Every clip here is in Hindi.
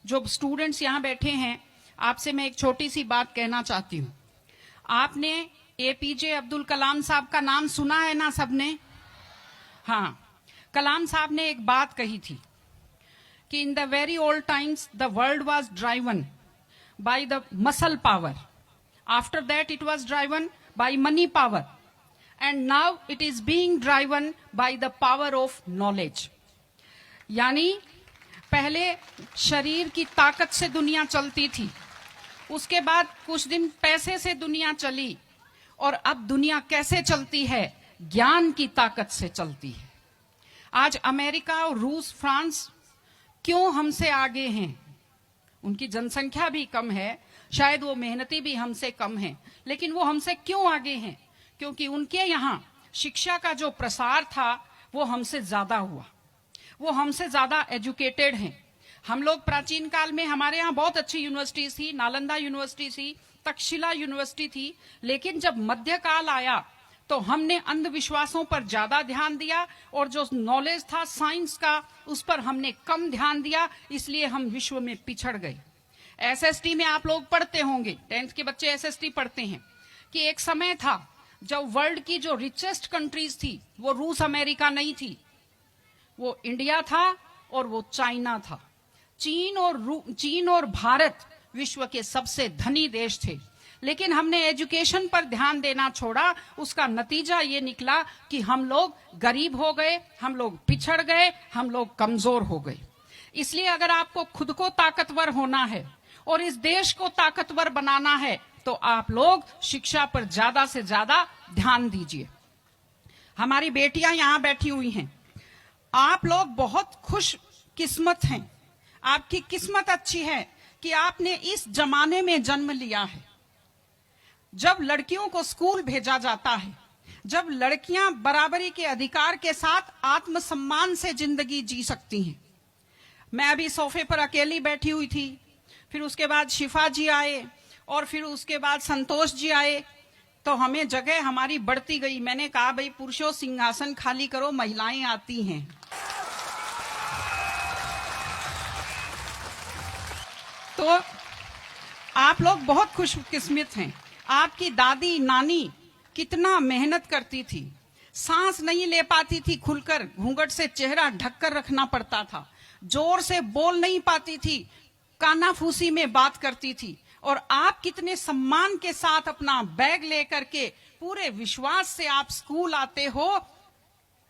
जो स्टूडेंट्स यहाँ बैठे हैं, आपसे मैं एक छोटी सी बात कहना चाहती हूँ। आपने एपीजे अब्दुल कलाम साहब का नाम सुना है ना सबने? हाँ, कलाम साहब ने एक बात कही थी कि in the very old times the world was driven by the muscle power, after that it was driven by money power, and now it is being driven by the power of knowledge. यानी पहले शरीर की ताकत से दुनिया चलती थी, उसके बाद कुछ दिन पैसे से दुनिया चली, और अब दुनिया कैसे चलती है? ज्ञान की ताकत से चलती है। आज अमेरिका और रूस, फ्रांस क्यों हमसे आगे हैं? उनकी जनसंख्या भी कम है, शायद वो मेहनती भी हमसे कम है, लेकिन वो हमसे क्यों आगे हैं? क्योंकि उनके यहाँ शिक्षा का जो प्रसार था वो हमसे ज्यादा हुआ, वो हमसे ज्यादा एजुकेटेड हैं। हम लोग प्राचीन काल में, हमारे यहाँ बहुत अच्छी यूनिवर्सिटी थी, नालंदा यूनिवर्सिटी थी, तक्षशिला यूनिवर्सिटी थी, लेकिन जब मध्यकाल आया तो हमने अंधविश्वासों पर ज्यादा ध्यान दिया, और जो नॉलेज था साइंस का उस पर हमने कम ध्यान दिया, इसलिए हम विश्व में पिछड़ गए। एसएसटी में आप लोग पढ़ते होंगे, 10th के बच्चे एसएसटी पढ़ते हैं, कि एक समय था जब वर्ल्ड की जो रिचेस्ट कंट्रीज थी वो रूस अमेरिका नहीं थी, वो इंडिया था और वो चाइना था। चीन और भारत विश्व के सबसे धनी देश थे, लेकिन हमने एजुकेशन पर ध्यान देना छोड़ा। उसका नतीजा ये निकला कि हम लोग गरीब हो गए, हम लोग पिछड़ गए, हम लोग कमजोर हो गए। इसलिए अगर आपको खुद को ताकतवर होना है और इस देश को ताकतवर बनाना है तो आप लोग शिक्षा पर ज्यादा से ज्यादा ध्यान दीजिए। हमारी बेटियां यहां बैठी हुई हैं, आप लोग बहुत खुश किस्मत हैं, आपकी किस्मत अच्छी है कि आपने इस जमाने में जन्म लिया है जब लड़कियों को स्कूल भेजा जाता है, जब लड़कियां बराबरी के अधिकार के साथ आत्मसम्मान से जिंदगी जी सकती हैं। मैं अभी सोफे पर अकेली बैठी हुई थी, फिर उसके बाद शिफा जी आए, और फिर उसके बाद संतोष जी आए, तो हमें जगह हमारी बढ़ती गई। मैंने कहा भाई पुरुषों सिंहासन खाली करो, महिलाएं आती हैं। तो आप लोग बहुत खुशकिस्मत हैं। आपकी दादी नानी कितना मेहनत करती थी, सांस नहीं ले पाती थी खुलकर, घूंघट से चेहरा ढककर रखना पड़ता था, जोर से बोल नहीं पाती थी, कानाफूसी में बात करती थी, और आप कितने सम्मान के साथ अपना बैग लेकर के पूरे विश्वास से आप स्कूल आते हो।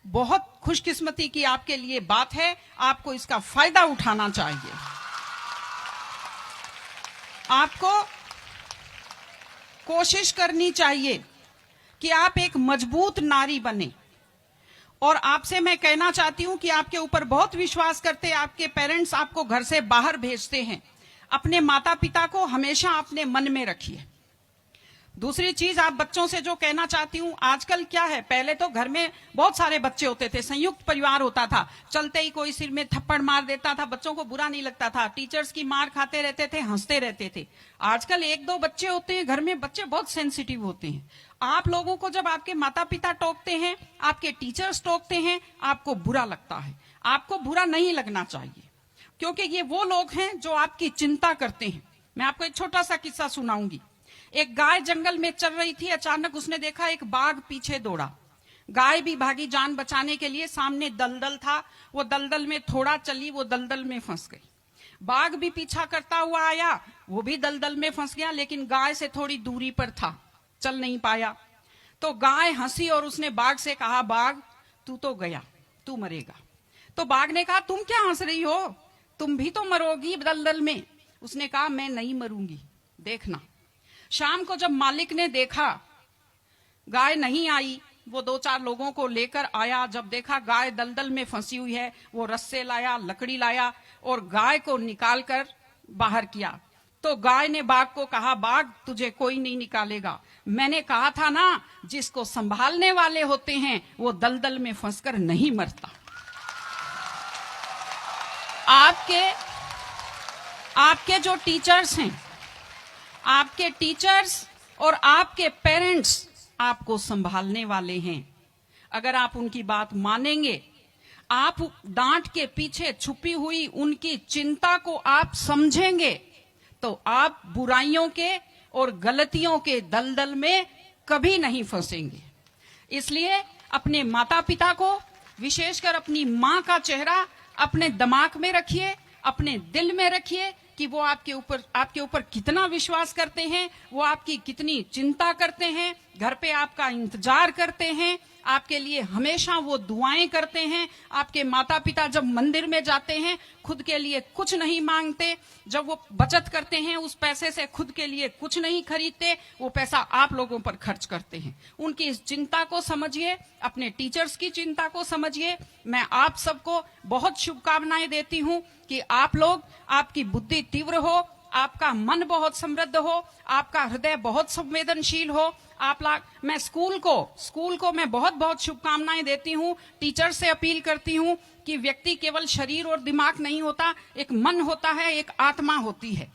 बहुत खुशकिस्मती की आपके लिए बात है, आपको इसका फायदा उठाना चाहिए। आपको कोशिश करनी चाहिए कि आप एक मजबूत नारी बने, और आपसे मैं कहना चाहती हूं कि आपके ऊपर बहुत विश्वास करते हैं, आपके पेरेंट्स आपको घर से बाहर भेजते हैं, अपने माता पिता को हमेशा अपने मन में रखिए। दूसरी चीज आप बच्चों से जो कहना चाहती हूँ, आजकल क्या है, पहले तो घर में बहुत सारे बच्चे होते थे, संयुक्त परिवार होता था, चलते ही कोई सिर में थप्पड़ मार देता था, बच्चों को बुरा नहीं लगता था, टीचर्स की मार खाते रहते थे, हंसते रहते थे। आजकल 1-2 बच्चे होते हैं घर में, बच्चे बहुत सेंसिटिव होते हैं। आप लोगों को जब आपके माता पिता टोकते हैं, आपके टीचर्स टोकते हैं, आपको बुरा लगता है। आपको बुरा नहीं लगना चाहिए, क्योंकि ये वो लोग हैं जो आपकी चिंता करते हैं। मैं आपको एक छोटा सा किस्सा सुनाऊंगी। एक गाय जंगल में चल रही थी, अचानक उसने देखा एक बाघ पीछे दौड़ा। गाय भी भागी जान बचाने के लिए, सामने दलदल था, वो दलदल में थोड़ा चली, वो दलदल में फंस गई। बाघ भी पीछा करता हुआ आया, वो भी दलदल में फंस गया, लेकिन गाय से थोड़ी दूरी पर था, चल नहीं पाया। तो गाय हंसी और उसने बाघ से कहा, बाघ तू तो गया, तू मरेगा। तो बाघ ने कहा, तुम क्या हंस रही हो, तुम भी तो मरोगी दलदल में। उसने कहा, मैं नहीं मरूंगी, देखना। शाम को जब मालिक ने देखा गाय नहीं आई, वो 2-4 लोगों को लेकर आया। जब देखा गाय दलदल में फंसी हुई है, वो रस्से लाया, लकड़ी लाया और गाय को निकालकर बाहर किया। तो गाय ने बाघ को कहा, बाघ तुझे कोई नहीं निकालेगा, मैंने कहा था ना, जिसको संभालने वाले होते हैं वो दलदल में फंसकर नहीं मरता। आपके जो टीचर्स हैं, आपके टीचर्स और आपके पेरेंट्स आपको संभालने वाले हैं। अगर आप उनकी बात मानेंगे, आप डांट के पीछे छुपी हुई उनकी चिंता को आप समझेंगे तो आप बुराइयों के और गलतियों के दलदल में कभी नहीं फंसेंगे। इसलिए अपने माता पिता को, विशेषकर अपनी माँ का चेहरा अपने दिमाग में रखिए, अपने दिल में रखिए कि वो आपके ऊपर कितना विश्वास करते हैं, वो आपकी कितनी चिंता करते हैं, घर पे आपका इंतजार करते हैं, आपके लिए हमेशा वो दुआएं करते हैं। आपके माता पिता जब मंदिर में जाते हैं खुद के लिए कुछ नहीं मांगते, जब वो बचत करते हैं उस पैसे से खुद के लिए कुछ नहीं खरीदते, वो पैसा आप लोगों पर खर्च करते हैं। उनकी इस चिंता को समझिए, अपने टीचर्स की चिंता को समझिए। मैं आप सबको बहुत शुभकामनाएं देती हूं कि आप लोग, आपकी बुद्धि तीव्र हो, आपका मन बहुत समृद्ध हो, आपका हृदय बहुत संवेदनशील हो। मैं स्कूल को मैं बहुत बहुत शुभकामनाएं देती हूँ। टीचर से अपील करती हूँ कि व्यक्ति केवल शरीर और दिमाग नहीं होता, एक मन होता है, एक आत्मा होती है।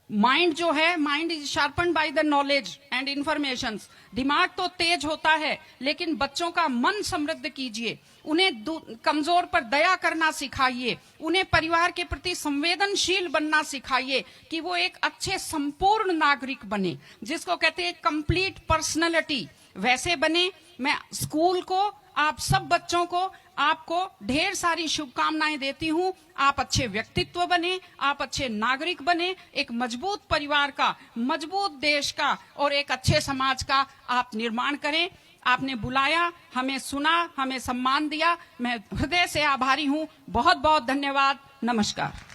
माइंड जो है, mind is sharpened by the knowledge and information. दिमाग तो तेज होता है, लेकिन बच्चों का मन समृद्ध कीजिए, उन्हें कमजोर पर दया करना सिखाइए, उन्हें परिवार के प्रति संवेदनशील बनना सिखाइए कि वो एक अच्छे संपूर्ण नागरिक बने, जिसको कहते हैं कंप्लीट पर्सनैलिटी, वैसे बने। मैं स्कूल को, आप सब बच्चों को, आपको ढेर सारी शुभकामनाएं देती हूं। आप अच्छे व्यक्तित्व बने, आप अच्छे नागरिक बने, एक मजबूत परिवार का, मजबूत देश का और एक अच्छे समाज का आप निर्माण करें। आपने बुलाया, हमें सुना, हमें सम्मान दिया, मैं हृदय से आभारी हूं। बहुत बहुत धन्यवाद। नमस्कार।